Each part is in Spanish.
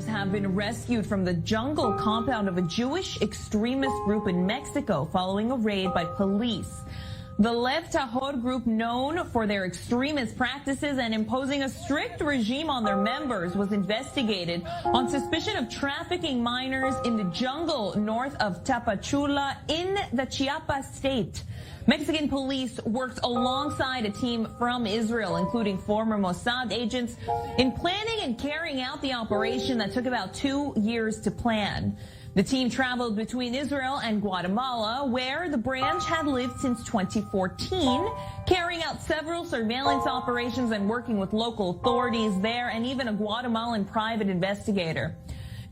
Have been rescued from the jungle compound of a Jewish extremist group in Mexico following a raid by police. The Lev Tahor group, known for their extremist practices and imposing a strict regime on their members, was investigated on suspicion of trafficking minors in the jungle north of Tapachula in the Chiapas state. Mexican police worked alongside a team from Israel, including former Mossad agents, in planning and carrying out the operation that took about 2 years to plan. The team traveled between Israel and Guatemala, where the branch had lived since 2014, carrying out several surveillance operations and working with local authorities there and even a Guatemalan private investigator.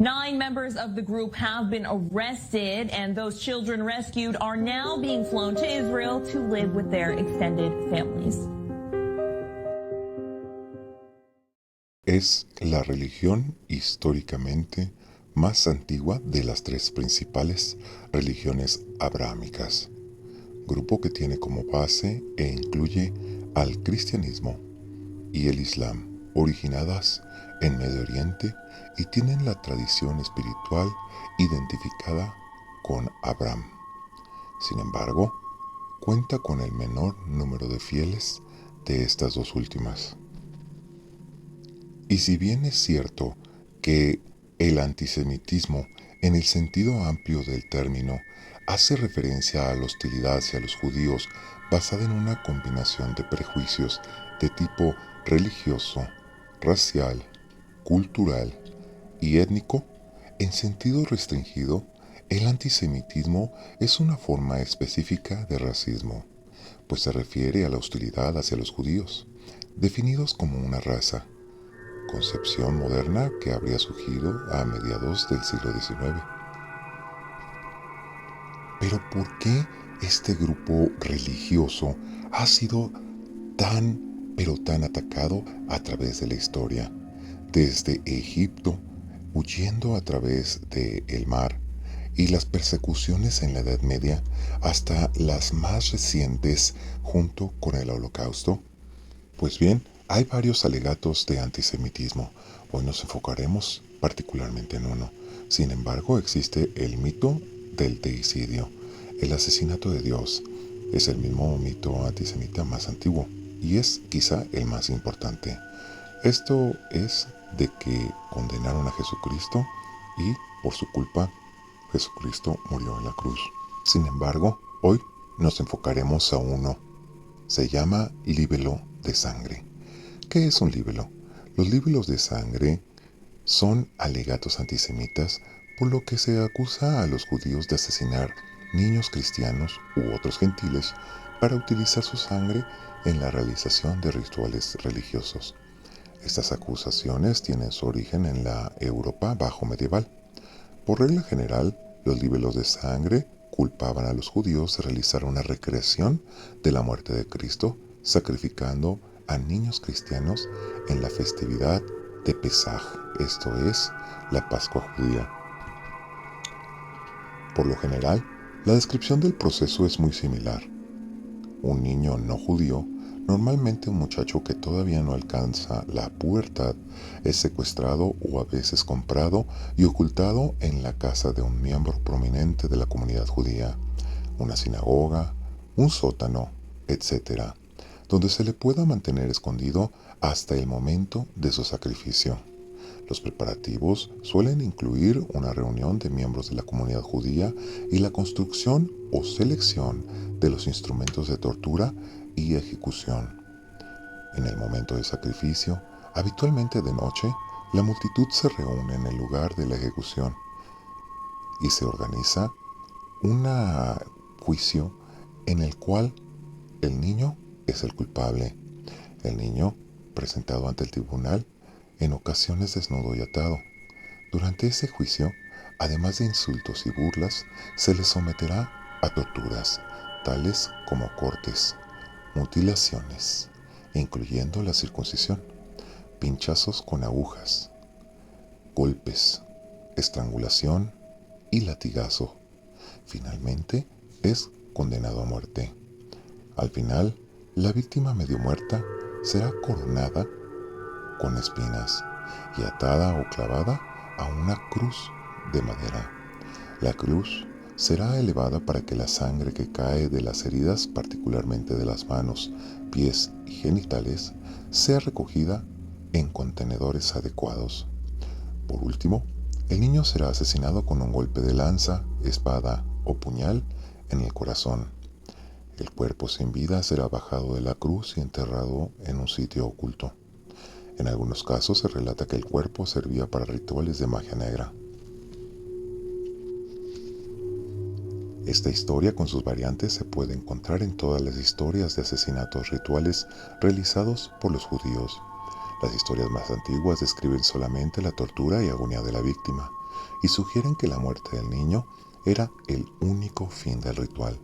9 members of the group have been arrested, and those children rescued are now being flown to Israel to live with their extended families. Es la religión históricamente más antigua de las 3 principales religiones abrahámicas, grupo que tiene como base e incluye al cristianismo y el islam, originadas en Medio Oriente y tienen la tradición espiritual identificada con Abraham. Sin embargo, cuenta con el menor número de fieles de estas 2 últimas. Y si bien es cierto que el antisemitismo, en el sentido amplio del término, hace referencia a la hostilidad hacia los judíos basada en una combinación de prejuicios de tipo religioso, racial, cultural y étnico, en sentido restringido, el antisemitismo es una forma específica de racismo, pues se refiere a la hostilidad hacia los judíos, definidos como una raza, concepción moderna que habría surgido a mediados del siglo XIX. Pero ¿por qué este grupo religioso ha sido tan atacado a través de la historia? Desde Egipto, huyendo a través del mar, y las persecuciones en la Edad Media, hasta las más recientes junto con el Holocausto. Pues bien, hay varios alegatos de antisemitismo. Hoy nos enfocaremos particularmente en uno. Sin embargo, existe el mito del deicidio, el asesinato de Dios. Es el mismo mito antisemita más antiguo y es quizá el más importante. Esto es de que condenaron a Jesucristo y por su culpa Jesucristo murió en la cruz. Sin embargo, hoy nos enfocaremos a uno. Se llama libelo de sangre. ¿Qué es un libelo? Los libelos de sangre son alegatos antisemitas por lo que se acusa a los judíos de asesinar niños cristianos u otros gentiles para utilizar su sangre en la realización de rituales religiosos. Estas acusaciones tienen su origen en la Europa bajo medieval. Por regla general, los libelos de sangre culpaban a los judíos de realizar una recreación de la muerte de Cristo, sacrificando a niños cristianos en la festividad de Pesaj, esto es, la Pascua judía. Por lo general, la descripción del proceso es muy similar. Un niño no judío, normalmente un muchacho que todavía no alcanza la pubertad, es secuestrado o a veces comprado y ocultado en la casa de un miembro prominente de la comunidad judía, una sinagoga, un sótano, etc., donde se le pueda mantener escondido hasta el momento de su sacrificio. Los preparativos suelen incluir una reunión de miembros de la comunidad judía y la construcción o selección de los instrumentos de tortura y ejecución. En el momento del sacrificio, habitualmente de noche, la multitud se reúne en el lugar de la ejecución y se organiza un juicio en el cual el niño es el culpable. El niño, presentado ante el tribunal, en ocasiones desnudo y atado. Durante ese juicio, además de insultos y burlas, se le someterá a torturas, tales como cortes, mutilaciones, incluyendo la circuncisión, pinchazos con agujas, golpes, estrangulación y latigazo. Finalmente, es condenado a muerte. Al final, la víctima medio muerta será coronada con espinas y atada o clavada a una cruz de madera. La cruz será elevada para que la sangre que cae de las heridas, particularmente de las manos, pies y genitales, sea recogida en contenedores adecuados. Por último, el niño será asesinado con un golpe de lanza, espada o puñal en el corazón. El cuerpo sin vida será bajado de la cruz y enterrado en un sitio oculto. En algunos casos se relata que el cuerpo servía para rituales de magia negra. Esta historia con sus variantes se puede encontrar en todas las historias de asesinatos rituales realizados por los judíos. Las historias más antiguas describen solamente la tortura y agonía de la víctima y sugieren que la muerte del niño era el único fin del ritual.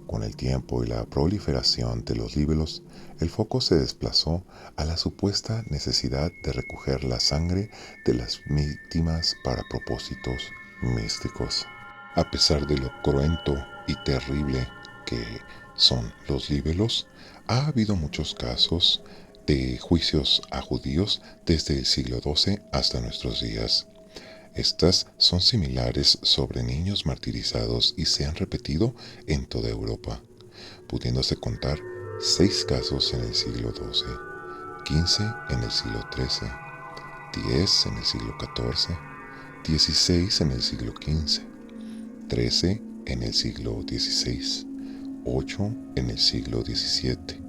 Con el tiempo y la proliferación de los libelos, el foco se desplazó a la supuesta necesidad de recoger la sangre de las víctimas para propósitos místicos. A pesar de lo cruento y terrible que son los libelos, ha habido muchos casos de juicios a judíos desde el siglo XII hasta nuestros días. Estas son similares sobre niños martirizados y se han repetido en toda Europa, pudiéndose contar 6 casos en el siglo XII, 15 en el siglo XIII, 10 en el siglo XIV, 16 en el siglo XV, 13 en el siglo XVI, 8 en el siglo XVII,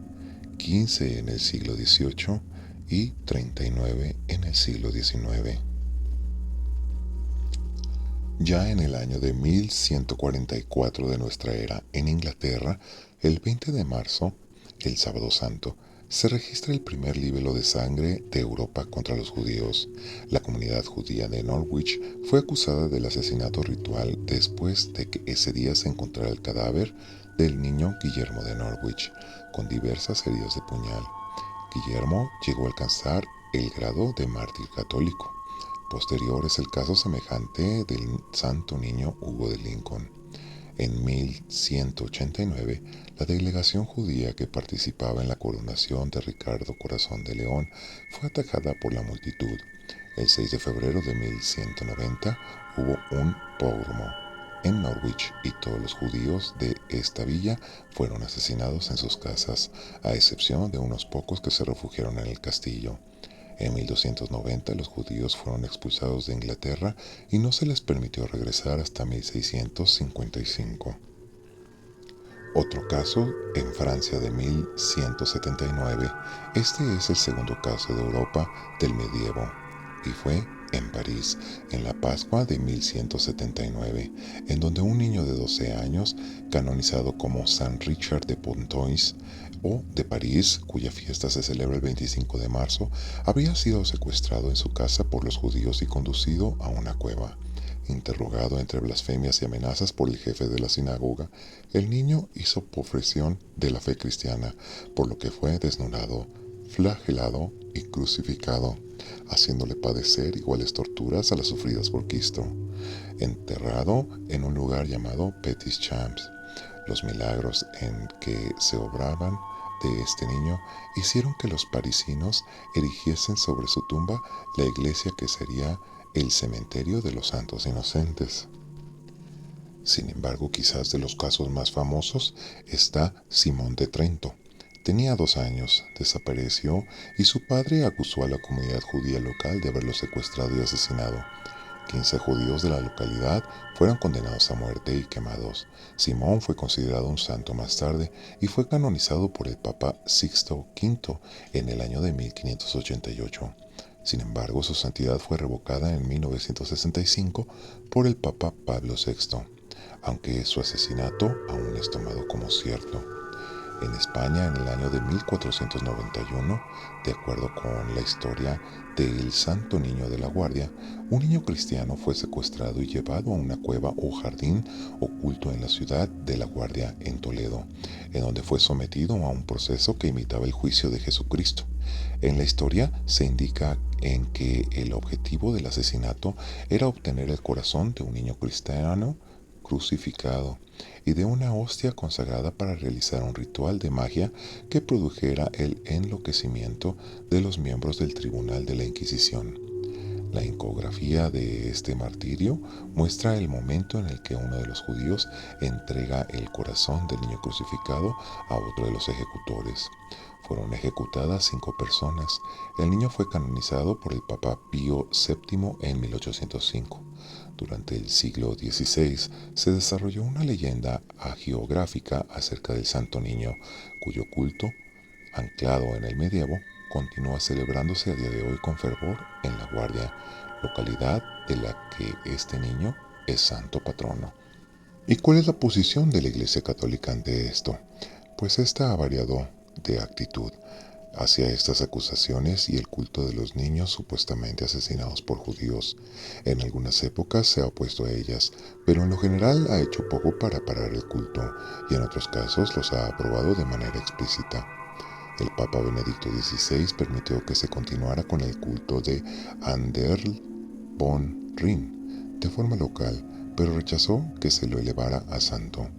15 en el siglo XVIII y 39 en el siglo XIX. Ya en el año de 1144 de nuestra era, en Inglaterra, el 20 de marzo, el Sábado Santo, se registra el primer libelo de sangre de Europa contra los judíos. La comunidad judía de Norwich fue acusada del asesinato ritual después de que ese día se encontrara el cadáver del niño Guillermo de Norwich, con diversas heridas de puñal. Guillermo llegó a alcanzar el grado de mártir católico. Posterior es el caso semejante del santo niño Hugo de Lincoln. En 1189, la delegación judía que participaba en la coronación de Ricardo Corazón de León fue atacada por la multitud. El 6 de febrero de 1190 hubo un pogromo en Norwich y todos los judíos de esta villa fueron asesinados en sus casas, a excepción de unos pocos que se refugiaron en el castillo. En 1290 los judíos fueron expulsados de Inglaterra y no se les permitió regresar hasta 1655. Otro caso en Francia de 1179. Este es el segundo caso de Europa del medievo y fue en París, en la Pascua de 1179, en donde un niño de 12 años, canonizado como Saint Richard de Pontoise o de París, cuya fiesta se celebra el 25 de marzo, había sido secuestrado en su casa por los judíos y conducido a una cueva. Interrogado entre blasfemias y amenazas por el jefe de la sinagoga, el niño hizo profesión de la fe cristiana, por lo que fue desnudado, flagelado y crucificado, haciéndole padecer iguales torturas a las sufridas por Cristo, enterrado en un lugar llamado Petit Champs. Los milagros en que se obraban de este niño hicieron que los parisinos erigiesen sobre su tumba la iglesia que sería el cementerio de los santos inocentes. Sin embargo, quizás de los casos más famosos está Simón de Trento. Tenía 2 años, desapareció y su padre acusó a la comunidad judía local de haberlo secuestrado y asesinado. 15 judíos de la localidad fueron condenados a muerte y quemados. Simón fue considerado un santo más tarde y fue canonizado por el Papa Sixto V en el año de 1588. Sin embargo, su santidad fue revocada en 1965 por el Papa Pablo VI, aunque su asesinato aún es tomado como cierto. En España, en el año de 1491, de acuerdo con la historia del Santo Niño de la Guardia, un niño cristiano fue secuestrado y llevado a una cueva o jardín oculto en la ciudad de La Guardia, en Toledo, en donde fue sometido a un proceso que imitaba el juicio de Jesucristo. En la historia se indica en que el objetivo del asesinato era obtener el corazón de un niño cristiano crucificado y de una hostia consagrada para realizar un ritual de magia que produjera el enloquecimiento de los miembros del tribunal de la Inquisición. La incografía de este martirio muestra el momento en el que uno de los judíos entrega el corazón del niño crucificado a otro de los ejecutores. Fueron ejecutadas 5 personas. El niño fue canonizado por el Papa Pío VII en 1805. Durante el siglo XVI se desarrolló una leyenda hagiográfica acerca del Santo Niño, cuyo culto, anclado en el medievo, continúa celebrándose a día de hoy con fervor en La Guardia, localidad de la que este niño es santo patrono. ¿Y cuál es la posición de la Iglesia Católica ante esto? Pues esta ha variado de actitud hacia estas acusaciones y el culto de los niños supuestamente asesinados por judíos. En algunas épocas se ha opuesto a ellas, pero en lo general ha hecho poco para parar el culto y en otros casos los ha aprobado de manera explícita. El Papa Benedicto XVI permitió que se continuara con el culto de Anderl von Rhin de forma local, pero rechazó que se lo elevara a santo.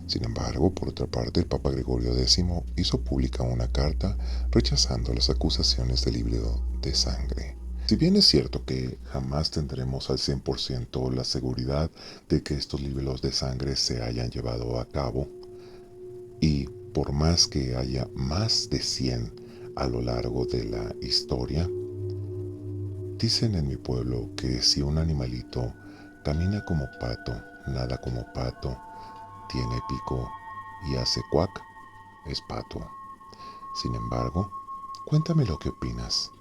Sin embargo, por otra parte, el Papa Gregorio X hizo pública una carta rechazando las acusaciones de libro de sangre. Si bien es cierto que jamás tendremos al 100% la seguridad de que estos libros de sangre se hayan llevado a cabo, y por más que haya más de 100 a lo largo de la historia, dicen en mi pueblo que si un animalito camina como pato, nada como pato, tiene pico y hace cuac, es pato. Sin embargo, cuéntame lo que opinas.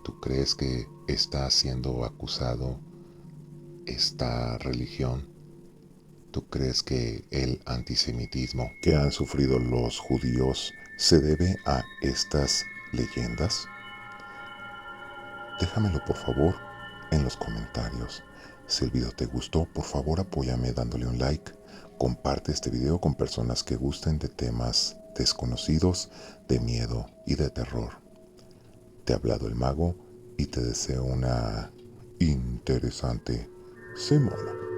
¿Tú crees que está siendo acusado esta religión? ¿Tú crees que el antisemitismo que han sufrido los judíos se debe a estas leyendas? Déjamelo por favor en los comentarios. Si el video te gustó, por favor apóyame dándole un like. Comparte este video con personas que gusten de temas desconocidos, de miedo y de terror. Te ha hablado el mago y te deseo una interesante semana.